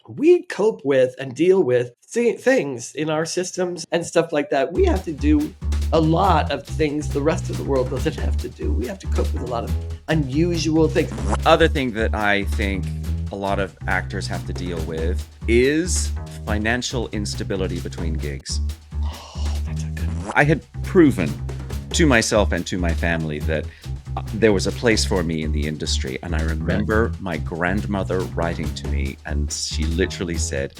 we cope with and deal with things in our systems and stuff like that. We have to do a lot of things the rest of the world doesn't have to do. We have to cope with a lot of unusual things. Other thing that I think a lot of actors have to deal with is financial instability between gigs. Oh, that's a good one. I had proven to myself and to my family that there was a place for me in the industry. And I remember my grandmother writing to me, and she literally said,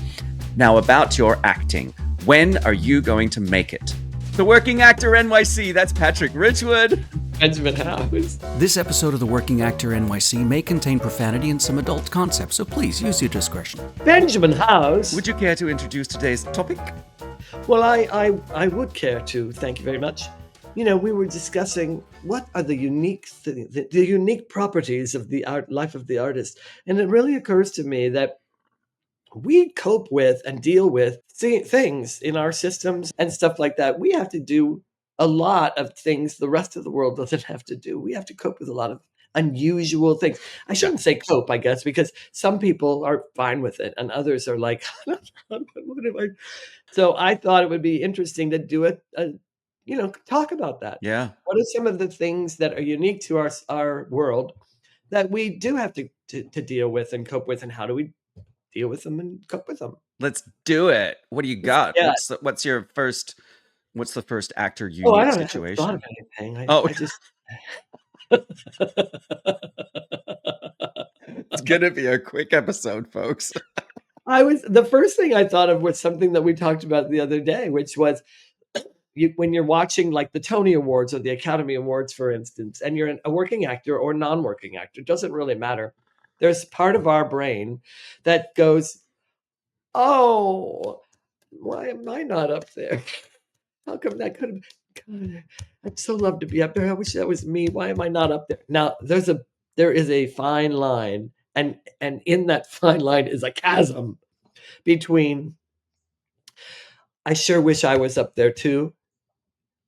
"Now about your acting, when are you going to make it?" The Working Actor NYC, that's Patrick Richwood. Benjamin Howes. This episode of The Working Actor NYC may contain profanity and some adult concepts, so please use your discretion. Benjamin Howes. Would you care to introduce today's topic? Well, I would care to. Thank you very much. You know, we were discussing what are the unique the unique properties of the life of the artist, and it really occurs to me that we cope with and deal with things in our systems and stuff like that. We have to do a lot of things the rest of the world doesn't have to do. We have to cope with a lot of unusual things. I shouldn't say cope, I guess, because some people are fine with it and others are like, what am I? So I thought it would be interesting to do talk about that. Yeah. What are some of the things that are unique to our world that we do have to deal with and cope with, and how do we deal with them and cope with them? Let's do it. What do you got? Yeah. What's the first actor I unique don't situation? have thought of anything. I just It's gonna be a quick episode, folks. the first thing I thought of was something that we talked about the other day, which was when you're watching like the Tony Awards or the Academy Awards, for instance, and you're a working actor or non-working actor, it doesn't really matter. There's part of our brain that goes, "Oh, why am I not up there? How come that could have? God, I'd so love to be up there. I wish that was me. Why am I not up there?" Now, there is a fine line, and in that fine line is a chasm between I sure wish I was up there too,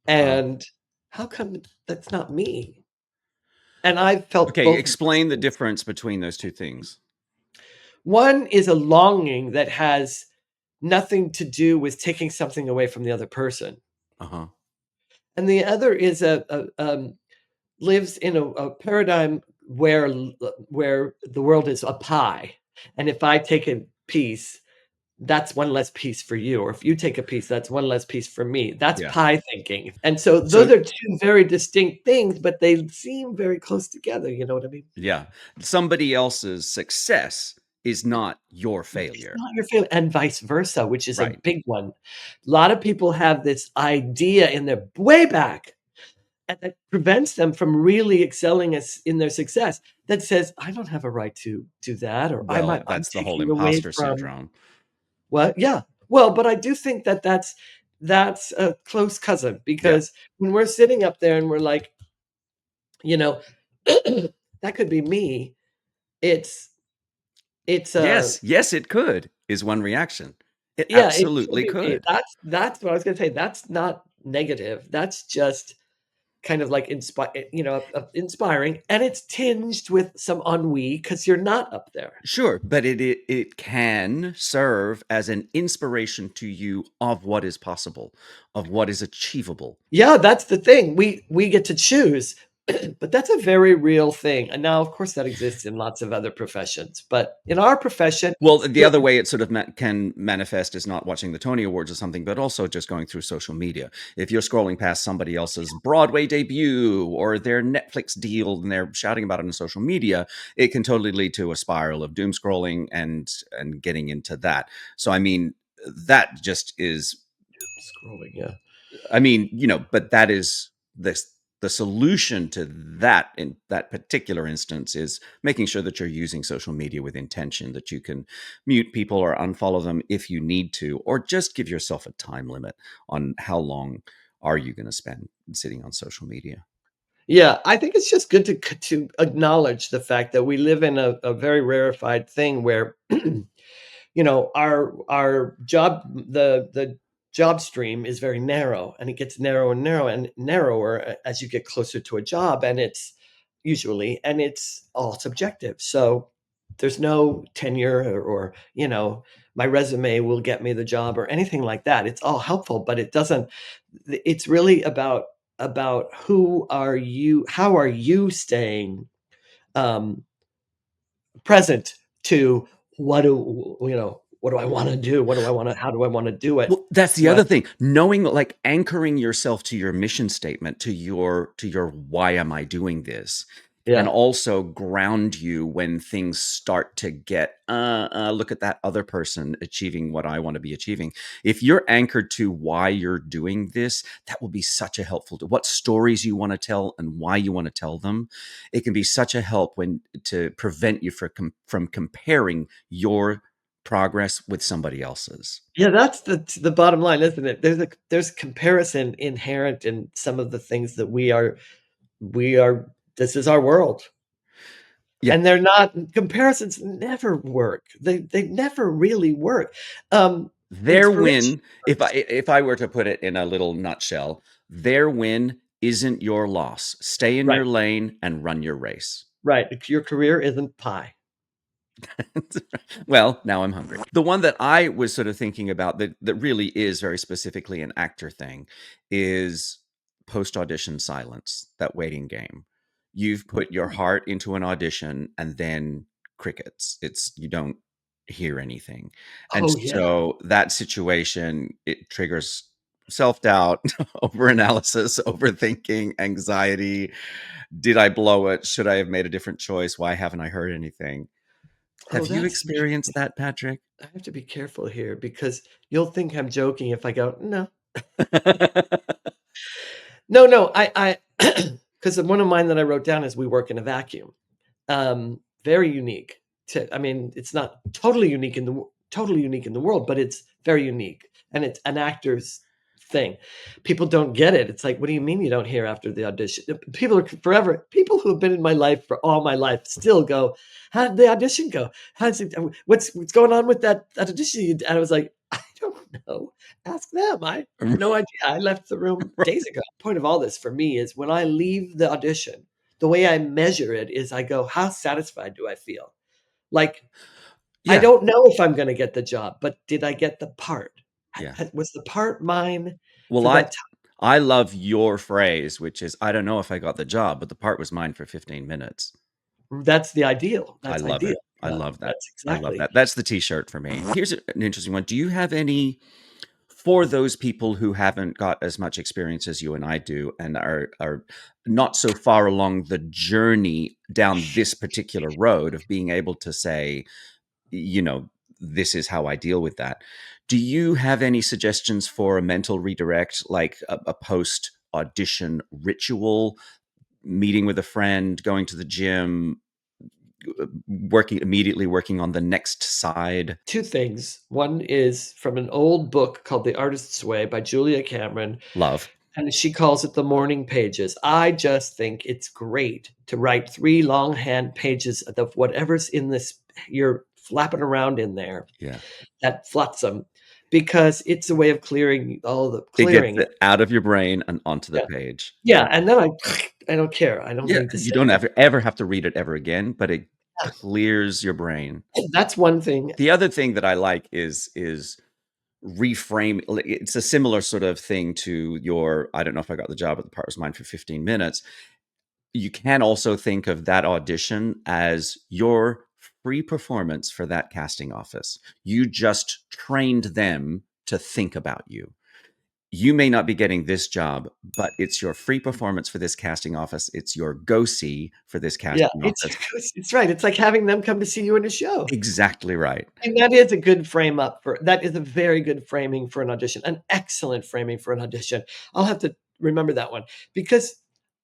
and how come that's not me? And I felt Okay, both. explain the difference between those two things. One is a longing that has nothing to do with taking something away from the other person. Uh-huh. And the other is lives in a paradigm where the world is a pie. And if I take a piece, that's one less piece for you. Or if you take a piece, that's one less piece for me. That's pie thinking. And so those are two very distinct things, but they seem very close together. You know what I mean? Yeah. Somebody else's success is not your failure. It's not your failure, and vice versa, which is Right. a big one. A lot of people have this idea in their way back, and that prevents them from really excelling in their success, that says, I don't have a right to do that, or Well, that's the whole imposter syndrome. What? Yeah. Well, but I do think that that's a close cousin, because when we're sitting up there and we're like, that could be me. It's yes, it could, is one reaction. It yeah, absolutely could. That's what I was going to say. That's not negative. That's just kind of like inspiring, and it's tinged with some ennui because you're not up there. Sure, but it can serve as an inspiration to you of what is possible, of what is achievable. Yeah, that's the thing. We get to choose, but that's a very real thing. And now, of course, that exists in lots of other professions, but in our profession, well, the other way it sort of can manifest is not watching the Tony Awards or something, but also just going through social media. If you're scrolling past somebody else's Broadway debut or their Netflix deal and they're shouting about it on social media, it can totally lead to a spiral of doom scrolling and getting into that. So, I mean, that just is scrolling. Yeah. I mean, but that is the solution to that in that particular instance is making sure that you're using social media with intention, that you can mute people or unfollow them if you need to, or just give yourself a time limit on how long are you going to spend sitting on social media. Yeah, I think it's just good to acknowledge the fact that we live in a very rarefied thing where, our job, the job stream is very narrow, and it gets narrow and narrow and narrower as you get closer to a job, and it's all subjective. So there's no tenure or my resume will get me the job or anything like that. It's all helpful, but it doesn't. It's really about who are you? How are you staying um, present to what do I want to do? What do I want to? How do I want to do it? Well, that's the Well, other thing. Knowing, like, anchoring yourself to your mission statement, to your why am I doing this, can yeah. also ground you when things start to get look at that other person achieving what I want to be achieving. If you're anchored to why you're doing this, that will be such a helpful to what stories you want to tell and why you want to tell them. It can be such a help when to prevent you from comparing your progress with somebody else's. Yeah, that's the bottom line, isn't it? There's comparison inherent in some of the things that we are this is our world. Yeah. And they're not comparisons never work. They never really work. Their Inspiration win, if I works. if I were to put it in a little nutshell, their win isn't your loss. Stay in Right, your lane and run your race. right. Your career isn't pie. Well, now I'm hungry. The one that I was sort of thinking about that really is very specifically an actor thing is post-audition silence, that waiting game. You've put your heart into an audition and then crickets. It's you don't hear anything. And Oh, yeah. so that situation, it triggers self-doubt, overanalysis, overthinking, anxiety. Did I blow it? Should I have made a different choice? Why haven't I heard anything? Oh, Have you that's experienced that, Patrick? I have to be careful here because you'll think I'm joking if I go, "No. No, no, I 'cause one of mine that I wrote down is we work in a vacuum. Very unique I mean, it's not totally unique in the world, but it's very unique, and it's an actor's thing. People don't get it. It's like, "What do you mean you don't hear after the audition?" People who have been in my life for all my life still go, "How did the audition go? How's it what's going on with that audition you d" And I was like, "I don't know. Ask them. I have no idea. I left the room days ago." Point of all this for me is when I leave the audition, the way I measure it is I go, "How satisfied do I feel?" Like, I Yeah, don't know if I'm gonna get the job, but did I get the part? yeah. Was the part mine Well, for I that time? I love your phrase, which is, "I don't know if I got the job, but the part was mine for 15 minutes." That's the ideal. I That's love ideal. it. I love that. That's I love exactly. that. That's the T-shirt for me. Here's an interesting one. Do you have any for those people who haven't got as much experience as you and I do and are not so far along the journey down this particular road of being able to say, you know, this is how I deal with that. Do you have any suggestions for a mental redirect, like a post audition ritual, meeting with a friend, going to the gym, working on the next side? 2 things. One is from an old book called The Artist's Way by Julia Cameron, Love. and she calls it the morning pages. I just think it's great to write 3 longhand pages of whatever's in this you're flapping around in there, Yeah. that flotsam, because it's a way of It gets clearing it. it out of your brain and onto the Yeah. page. Yeah, and then I don't care. I don't Yeah, need to you say don't anything. ever have to read it ever again, but it clears your brain. That's one thing. The other thing that I like is reframe. It's a similar sort of thing to your, I don't know if I got the job, but the part was mine for 15 minutes. You can also think of that audition as your free performance for that casting office. You just trained them to think about you. You may not be getting this job, but it's your free performance for this casting office. It's your go see for this Yeah, casting it's office. it's right. It's like having them come to see you in a show. Exactly right. And that is a good frame up for that is a very good framing for an audition, an excellent framing for an audition. I'll have to remember that one because,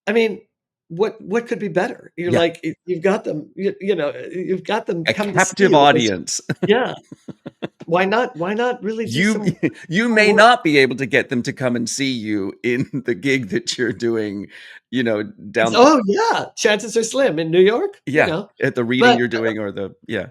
I mean, what could be better? You're Yeah. like, you've got them, you've got them A come to see captive you in this. audience. Yeah. Why not really do You some you cool may work? not be able to get them to come and see you in the gig that you're doing, down the Oh, yeah, chances are slim in New York, yeah, at the reading but you're doing or the yeah.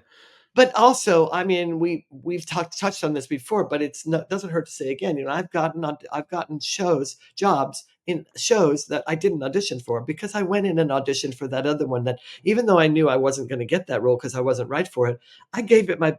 also, I mean, we've touched on this before, but it's not doesn't hurt to say again, I've gotten shows, jobs in shows that I didn't audition for because I went in and auditioned for that other one that even though I knew I wasn't going to get that role because I wasn't right for it, I gave it my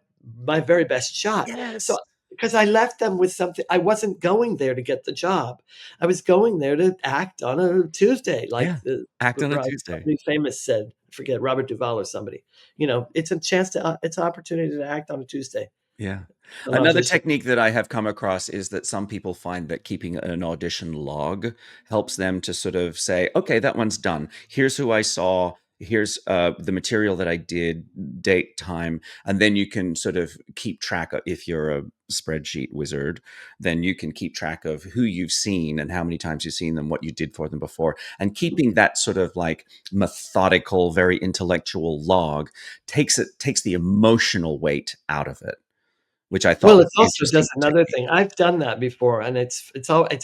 very best shot. So Yes. because I left them with something, I wasn't going there to get the job. I was going there to act on a Tuesday, Yeah. like the Act on a right, Tuesday. somebody famous said. I forget, Robert Duvall or somebody. It's a chance to it's an opportunity to act on a Tuesday. Yeah. An Another audition. technique that I have come across is that some people find that keeping an audition log helps them to sort of say, okay, that one's done. Here's who I saw. Here's the material that I did, date, time. And then you can sort of keep track of, if you're a spreadsheet wizard, then you can keep track of who you've seen and how many times you've seen them, what you did for them before. And keeping that sort of like methodical, very intellectual log takes the emotional weight out of it, which I thought Well, was it an also interesting does another technique. thing. I've done that before, and it's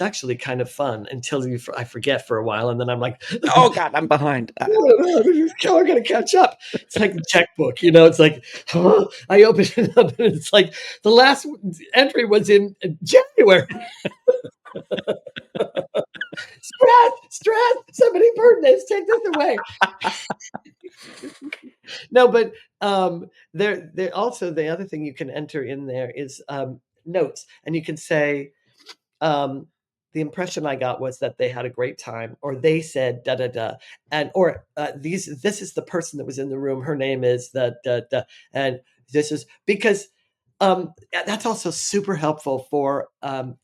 actually kind of fun until I forget for a while, and then I'm like, Oh God, I'm behind. "How am I gonna catch up?" It's like the checkbook, it's like, I open it up, and it's like the last entry was in January. Stress, somebody burn this, take this away. No, but there also the other thing you can enter in there is notes, and you can say, um, the impression I got was that they had a great time, or they said da da da, and or this is the person that was in the room. Her name is the da da, and this is because that's also super helpful for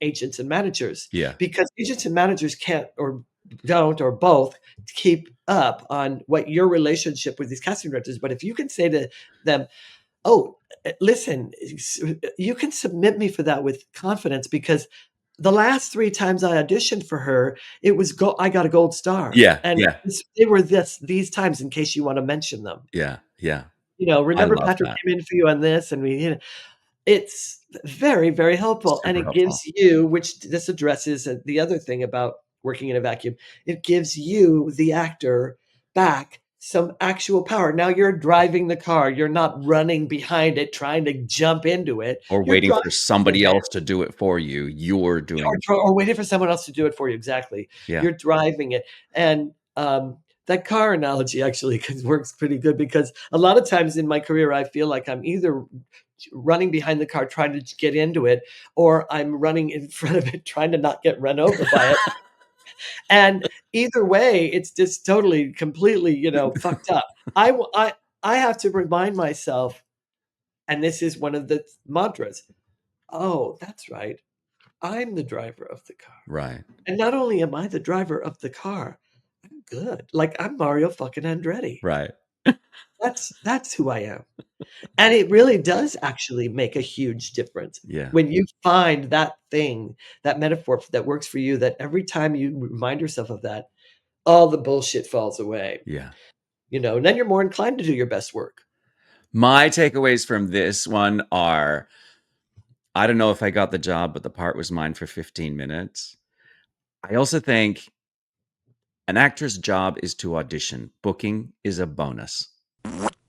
agents and managers Yeah. because agents and managers can't or don't or both keep up on what your relationship with these casting directors. But if you can say to them, "Oh, listen, you can submit me for that with confidence because the last 3 times I auditioned for her, it was I got a gold star, Yeah. and Yeah. they were these times in case you wanna mention them. Yeah. Yeah. I Remember love Patrick that. came in for you on this, and it's very, very helpful, and Super it gives helpful. you which this addresses, the other thing about working in a vacuum, it gives you, the actor, back some actual power. Now you're driving the car, you're not running behind it trying to jump into it, Or you're waiting driving for with somebody it. else to do it for you. You're doing it. Or waiting for someone else to do it for you, exactly. Yeah. You're driving it, and, that car analogy actually works pretty good because a lot of times in my career, I feel like I'm either running behind the car trying to get into it, or I'm running in front of it trying to not get run over by it, and either way, it's just totally, completely, fucked up. I w I have to remind myself, and this is one of the mantras, "Oh, that's right. I'm the driver of the car." Right. And not only am I the driver of the car, I'm good. Like, I'm Mario fucking Andretti. Right. That's who I am. And it really does actually make a huge difference Yeah. when you find that thing, that metaphor that works for you, that every time you remind yourself of that, all the bullshit falls away, Yeah. and then you're more inclined to do your best work. My takeaways from this one are, I don't know if I got the job, but the part was mine for 15 minutes. I also think an actor's job is to audition. Booking is a bonus.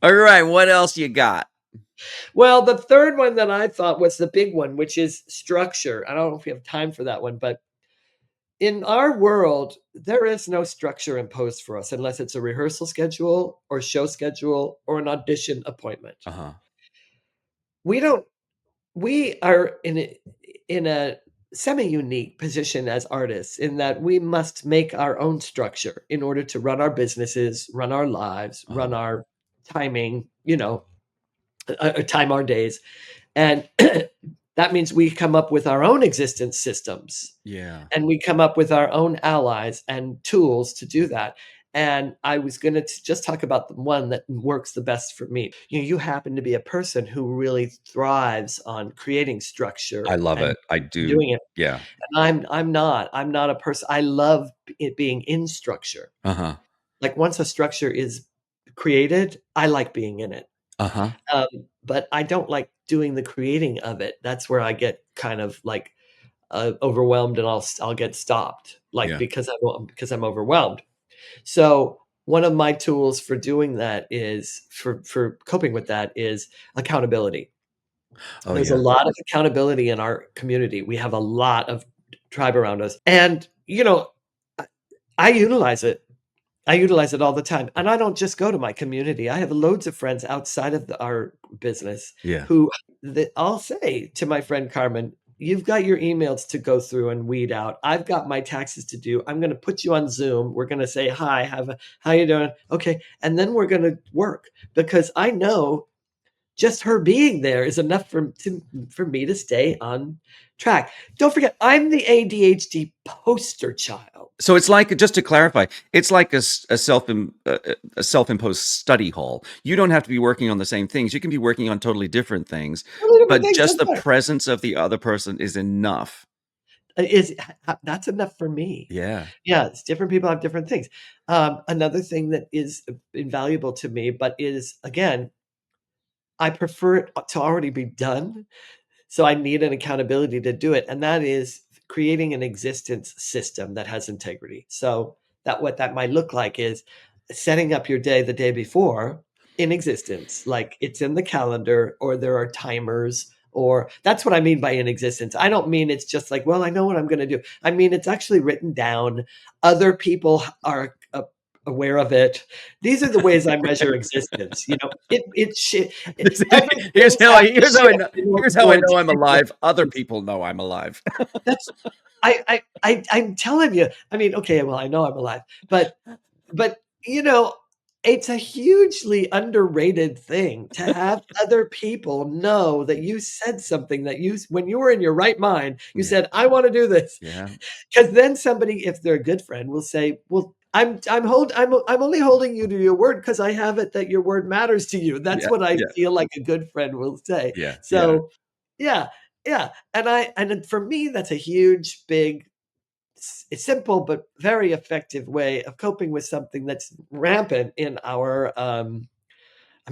All right, what else you got? Well, the third one that I thought was the big one, which is structure. I don't know if we have time for that one, but in our world, there is no structure imposed for us unless it's a rehearsal schedule or show schedule or an audition appointment. Uh-huh. We don't we are in a semi-unique position as artists in that we must make our own structure in order to run our businesses, run our lives, Uh-huh. run our timing, time our days. And that means we come up with our own existence systems Yeah. and we come up with our own allies and tools to do that. And I was going to just talk about the one that works the best for me. You happen to be a person who really thrives on creating I structure love and it. I do. doing it. Yeah. And I'm not a person. I love it being in structure. Uh-huh. Like once a structure is created, I like being in it. Uh-huh. Um, but I don't like doing the creating of it. That's where I get kind of like overwhelmed, and I'll get stopped, like Yeah. because I'm overwhelmed. So one of my tools for doing that is for coping with that is accountability. Oh There's a yeah. lot of accountability in our community. We have a lot of tribe around us, and I utilize it. I utilize it all the time, and I don't just go to my community. I have loads of friends outside of our business Yeah. who I'll say to my friend Carmen, "You've got your emails to go through and weed out. I've got my taxes to do. I'm going to put you on Zoom. We're going to say hi. How you doing? Okay, and then we're going to work because I know just her being there is enough for me to stay on track. Don't forget, I'm the ADHD poster child. So it's like, just to clarify, it's like a self-imposed study hall. You don't have to be working on the same things. You can be working on totally different things, Totally different but things. just That's the fine. presence of the other person is enough. That's enough for me. Yeah. Yeah, it's different people have different things. Another thing that is invaluable to me, but is again, I prefer it to already be done. So I need an accountability to do it, and that is creating an existence system that has integrity. So that what that might look like is setting up your day the day before in existence, like it's in the calendar or there are timers or that's what I mean by in existence. I don't mean it's just like, well, I know what I'm going to do. I mean it's actually written down. Other people are aware of it. These are the ways I measure existence. You know, Here's everything's how have I to here's how I shift know in order here's how I for it know to I'm be real alive. Other existence. people know I'm alive. That's I'm telling you. I mean, okay, well, I know I'm alive, but you know, it's a hugely underrated thing to have other people know that you said something that when you were in your right mind, you Yeah. said, "I want to do this." Yeah. Because then somebody, if they're a good friend, will say, "Well, I'm only holding you to your word because I have it that your word matters to you." That's Yeah. what I Yeah. feel like a good friend will say. Yeah. Yeah. So, yeah, yeah, and for me, that's a huge, big it's simple but very effective way of coping with something that's rampant in our I'm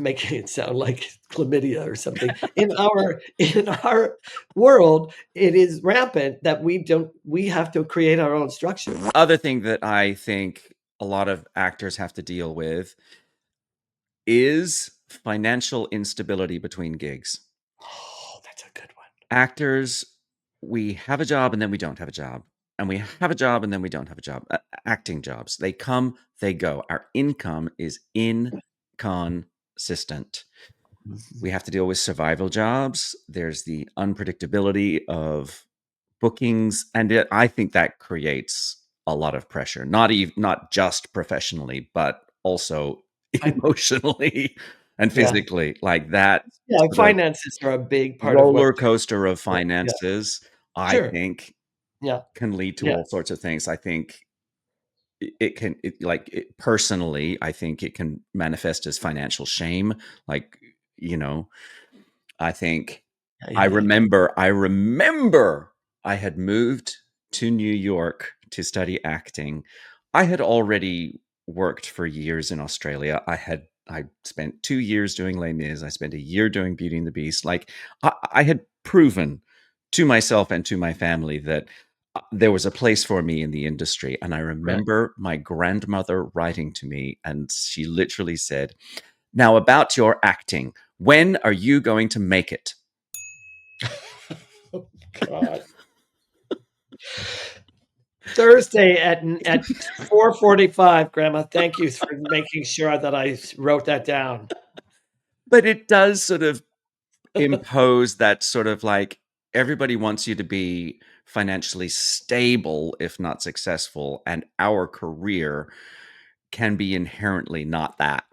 making it sound like chlamydia or something in our world. It is rampant that we have to create our own structure. Other thing that I think a lot of actors have to deal with is financial instability between gigs. Oh, that's a good one. Actors, we have a job and then we don't have a job. And we have a job and then we don't have a job. Acting jobs, they come, they go. Our income is inconsistent. We have to deal with survival jobs. There's the unpredictability of bookings, and I think that creates a lot of pressure. Not just professionally, but also I emotionally and Yeah. physically. Like that Yeah, sort of finances are a big part of what roller coaster of yeah, yeah. finances, I Sure. think, Yeah. can lead to Yeah. all sorts of things. I think personally, I think it can manifest as financial shame. Like, you know, I think Yeah, yeah. I remember I had moved to New York to study acting. I had already worked for years in Australia. I spent 2 years doing Les Mis. I spent a year doing Beauty and the Beast. Like I had proven to myself and to my family that there was a place for me in the industry. And I Right. remember my grandmother writing to me, and she literally said, "Now about your acting, when are you going to make it?" Oh god. Thursday at 4:45, Grandma. Thank you for making sure that I wrote that down. But it does sort of impose that sort of like, everybody wants you to be financially stable, if not successful, and our career can be inherently not that.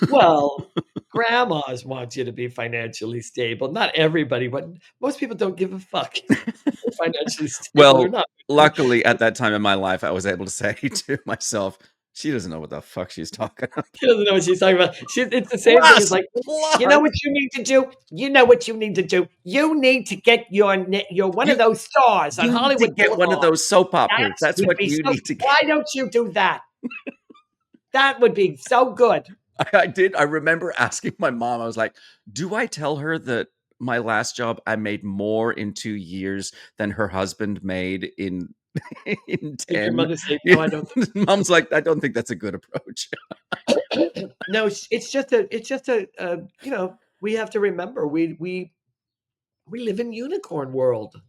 Well, grandmas want you to be financially stable. Not everybody, but most people don't give a fuck if they're financially stable or Well, not. luckily at that time in my life, I was able to say to myself, "She doesn't know what the fuck she's talking about." She doesn't know what she's talking about. It's the same thing as Plus, like, "You know plus, what you need to do? You know what you need to do? You need to get your one of you those stars on you need to Hollywood get one of Boulevard. those soap That operas. That's would what be you so need to get. why don't you do that? That would be so good." I did. I remember asking my mom, I was like, "Do I tell her that my last job, I made more in 2 years than her husband made in in Did your 10?" mother say, "No, Yeah. I don't Mom's like, "I don't think that's a good approach." No, it's just a, we have to remember we live in unicorn world.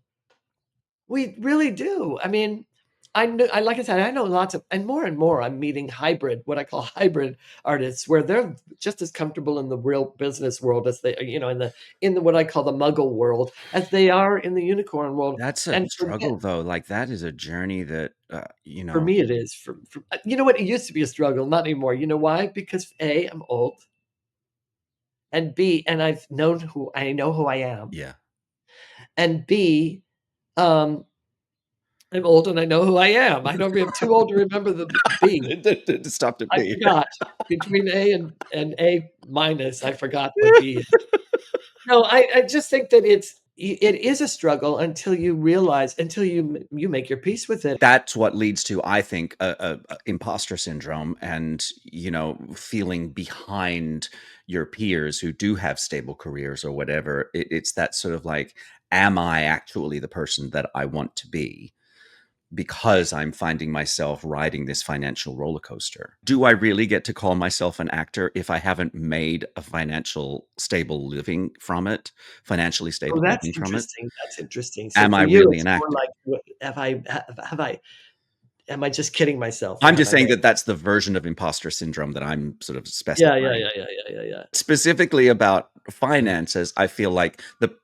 We really do. I mean, like I said, I know lots of, and more, I'm meeting what I call hybrid artists, where they're just as comfortable in the real business world as they, in the what I call the muggle world, as they are in the unicorn world. That's a And struggle, though. Like, that is a journey that, for me, it is. You know what? It used to be a struggle, not anymore. You know why? Because A, I'm old, and B, and I know who I am, yeah. and B, um, I'm old and I know who I am. I'm too old to remember the B. It stopped at I B. forgot. Between A and A minus, I forgot what B is. No, I just think that it is a struggle until you realize, until you make your peace with it. That's what leads to, I think, a imposter syndrome, and feeling behind your peers who do have stable careers or whatever. It's that sort of like, am I actually the person that I want to be? Because I'm finding myself riding this financial roller coaster. Do I really get to call myself an actor if I haven't made a financially stable living from it? Oh, that's interesting. That's interesting. So Am for I you, really it's an more actor? like, am I just kidding myself, or I'm have just I saying made? that that's the version of imposter syndrome that I'm sort of Yeah, specifying. yeah. Specifically about finances, I feel like the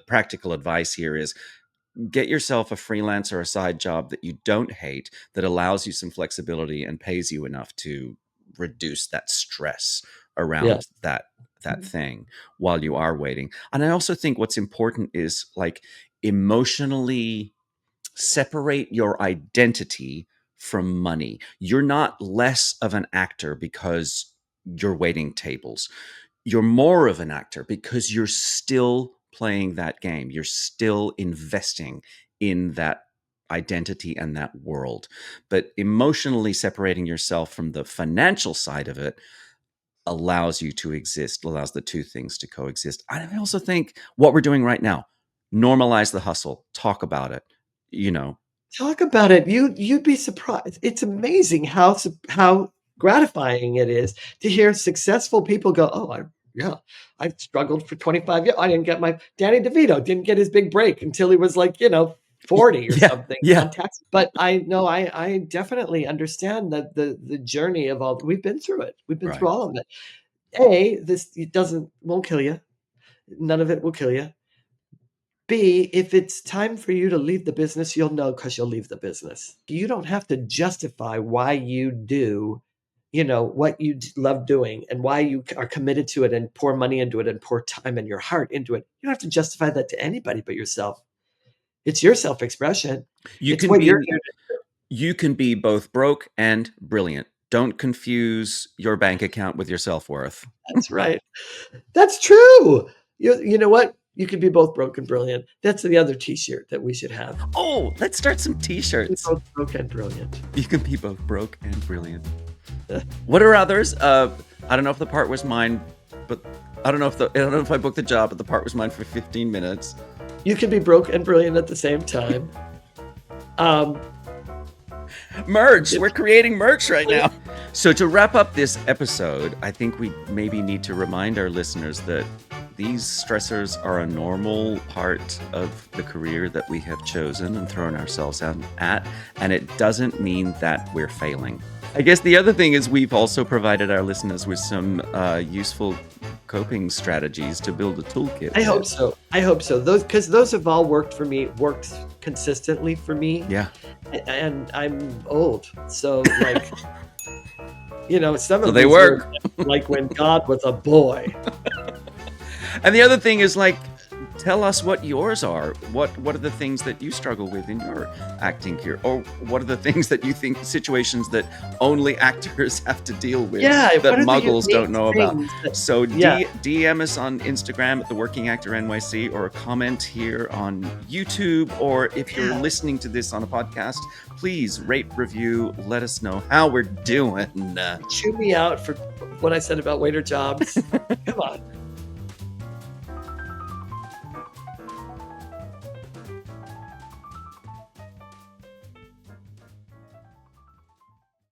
practical advice here is, get yourself a freelance or a side job that you don't hate, that allows you some flexibility and pays you enough to reduce that stress Yeah. around that thing while you are waiting. And I also think what's important is, like, emotionally separate your identity from money. You're not less of an actor because you're waiting tables. You're more of an actor because you're still playing that game. You're still investing in that identity and that world. But emotionally separating yourself from the financial side of it allows you to exist, allows the two things to coexist. I also think what we're doing right now, normalize the hustle, talk about it, you know. Talk about it. You'd be surprised. It's amazing how gratifying it is to hear successful people go, "Oh, I struggled for 25 years. I didn't get Danny DeVito didn't get his big break until he was like, 40 or Yeah, something yeah, on tax." But I know I definitely understand that the journey of all we've been through it. We've been through right. all of it. This won't kill you. None of it will kill you. B, if it's time for you to leave the business, you'll know because you'll leave the business. You don't have to justify why you do, what you love doing and why you are committed to it and pour money into it and pour time and your heart into it. You don't have to justify that to anybody but yourself. It's your self-expression. You It's can what you're be here you can be both broke and brilliant. Don't confuse your bank account with your self-worth. That's right. That's true. You know what? You can be both broke and brilliant. That's the other T-shirt that we should have. Oh, let's start some Be t-shirts. both broke and brilliant. You can be both broke and brilliant. What are others? I don't know if the part was mine, but I don't know if I booked the job, but the part was mine for 15 minutes. You can be broke and brilliant at the same time. Merch. We're creating merch right now. So to wrap up this episode, I think we maybe need to remind our listeners that these stressors are a normal part of the career that we have chosen and thrown ourselves at, and it doesn't mean that we're failing. I guess the other thing is we've also provided our listeners with some useful coping strategies to build a toolkit. I hope so. Those have all worked consistently for me. Yeah. And I'm old. So some So of they these work. were like when God was a boy. And the other thing is, like, tell us what yours are. What are the things that you struggle with in your acting career? Or what are the things that you think, situations that only actors have to deal with, that what are the muggles don't unique know about? things that- So Yeah. DM us on Instagram at the Working Actor NYC, or a comment here on YouTube, or if you're listening to this on a podcast, please rate, review, let us know how we're doing. Chew me out for what I said about waiter jobs. Come on.